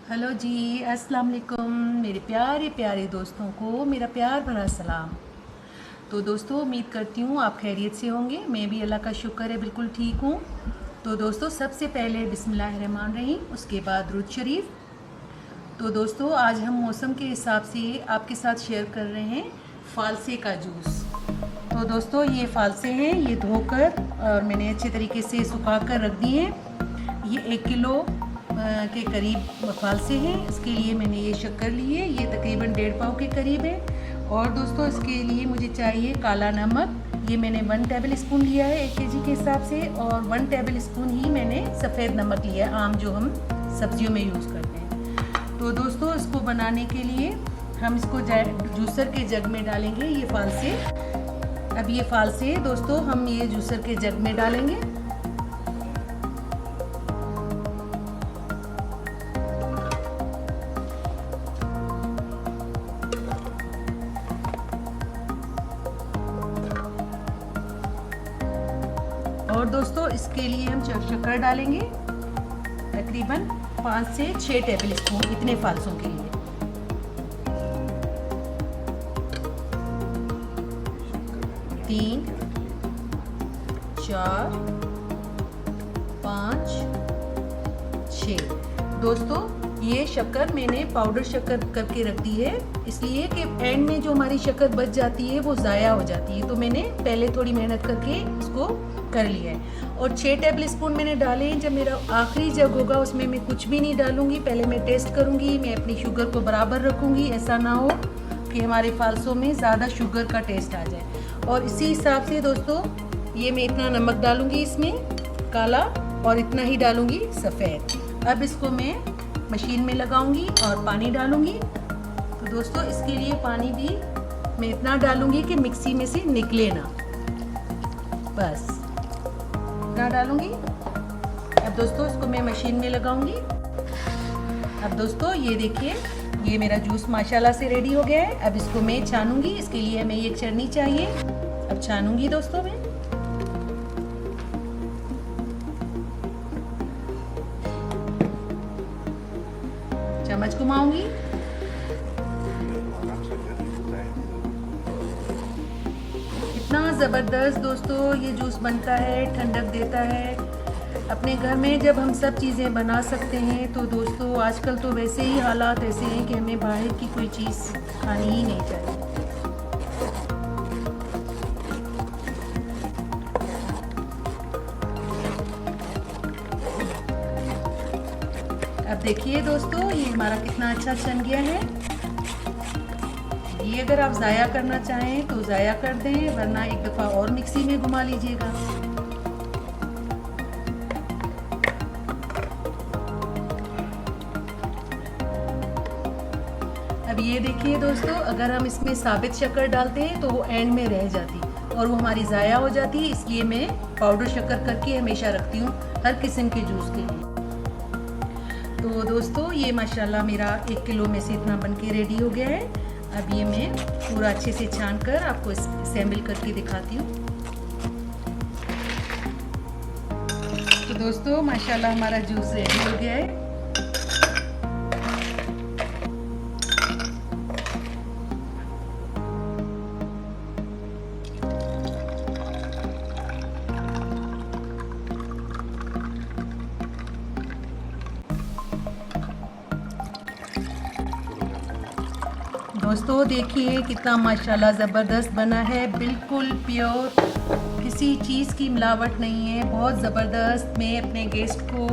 Hello जी, अस्सलाम वालेकुम मेरे प्यारे प्यारे दोस्तों को मेरा प्यार भरा सलाम। तो दोस्तों, उम्मीद करती हूँ आप खैरियत से होंगे। मैं भी अल्लाह का शुक्र है बिल्कुल ठीक हूँ। तो दोस्तों, सबसे पहले बिस्मिल्लाहिर्रहमानिर्रहीम, उसके बाद दुरूद शरीफ। तो दोस्तों, आज हम मौसम के हिसाब से आपके साथ शेयर कर रहे हैं फालसे का जूस। तो दोस्तों, ये फालसे हैं, ये धोकर और मैंने अच्छे तरीके से सुखा कर रख दिए हैं। ये 1 किलो के करीब फालसे हैं। इसके लिए मैंने ये शक्कर ली है, ये तकरीबन 1.5 पाव के करीब है। और दोस्तों, इसके लिए मुझे चाहिए काला नमक। ये मैंने 1 टेबल स्पून लिया है 1 केजी के हिसाब से, और 1 टेबल स्पून ही मैंने सफ़ेद नमक लिया है, आम जो हम सब्जियों में यूज़ करते हैं। तो दोस्तों, इसको बनाने के लिए हम इसको जूसर के जग में डालेंगे ये फालसे। अब ये फालसे दोस्तों हम ये जूसर के जग में डालेंगे। और दोस्तों, इसके लिए हम शक्कर डालेंगे तकरीबन 5 से 6 टेबल स्पून इतने फालसों के लिए। तीन, 4, 5, 6। दोस्तों, ये शक्कर मैंने पाउडर शक्कर करके रख दी है, इसलिए कि एंड में जो हमारी शक्कर बच जाती है वो ज़ाया हो जाती है। तो मैंने पहले थोड़ी मेहनत करके इसको कर लिया है। और 6 टेबल स्पून मैंने डाले हैं। जब मेरा आखिरी जग होगा उसमें मैं कुछ भी नहीं डालूंगी, पहले मैं टेस्ट करूंगी, मैं अपनी शुगर को बराबर रखूंगी। ऐसा ना हो कि हमारे फालसों में ज़्यादा शुगर का टेस्ट आ जाए। और इसी हिसाब से दोस्तों, ये मैं इतना नमक डालूंगी इसमें काला, और इतना ही डालूंगी सफ़ेद। अब इसको मैं मशीन में लगाऊंगी और पानी डालूंगी। तो दोस्तों, इसके लिए पानी भी मैं इतना डालूंगी कि मिक्सी में से निकले ना, बस इतना डालूंगी। अब दोस्तों, इसको मैं मशीन में लगाऊंगी। अब दोस्तों, ये देखिए, ये मेरा जूस माशाल्लाह से रेडी हो गया है। अब इसको मैं छानूंगी। इसके लिए हमें ये छन्नी चाहिए। अब छानूंगी दोस्तों मैं। चम्मच घुमाऊंगी। इतना ज़बरदस्त दोस्तों ये जूस बनता है, ठंडक देता है। अपने घर में जब हम सब चीज़ें बना सकते हैं तो दोस्तों, आजकल तो वैसे ही हालात ऐसे हैं कि हमें बाहर की कोई चीज़ खानी ही नहीं चाहिए। अब देखिए दोस्तों, ये हमारा कितना अच्छा छन गया है। ये अगर आप ज़ाया करना चाहें तो ज़ाया कर दें, वरना एक दफ़ा और मिक्सी में घुमा लीजिएगा। अब ये देखिए दोस्तों, अगर हम इसमें साबित शक्कर डालते हैं तो वो एंड में रह जाती और वो हमारी ज़ाया हो जाती है। इसलिए मैं पाउडर शक्कर करके हमेशा रखती हूँ हर किस्म के जूस के लिए। तो दोस्तों, ये माशाल्लाह मेरा 1 किलो में से इतना बन के रेडी हो गया है। अब ये मैं पूरा अच्छे से छान कर आपको असेंबल करके दिखाती हूँ। तो दोस्तों, माशाल्लाह हमारा जूस रेडी हो गया है। दोस्तों, देखिए कितना माशाल्लाह ज़बरदस्त बना है, बिल्कुल प्योर, किसी चीज़ की मिलावट नहीं है, बहुत ज़बरदस्त। मैं अपने गेस्ट को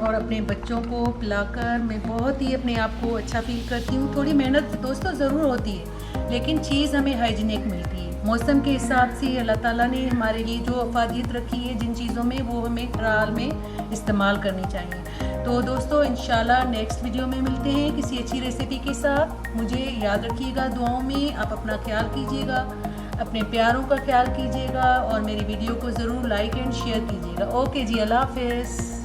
और अपने बच्चों को पिलाकर मैं बहुत ही अपने आप को अच्छा फील करती हूँ। थोड़ी मेहनत दोस्तों ज़रूर होती है, लेकिन चीज़ हमें हाइजीनिक मिलती है। मौसम के हिसाब से अल्लाह ताला ने हमारे लिए जो अफादियत रखी है जिन चीज़ों में, वो हमें हर हाल में इस्तेमाल करनी चाहिए। तो दोस्तों, इंशाल्लाह नेक्स्ट वीडियो में मिलते हैं किसी अच्छी रेसिपी के साथ। मुझे याद रखिएगा दुआओं में, आप अपना ख्याल कीजिएगा, अपने प्यारों का ख्याल कीजिएगा, और मेरी वीडियो को ज़रूर लाइक एंड शेयर कीजिएगा। ओके जी, अल्लाह हाफ़िज़।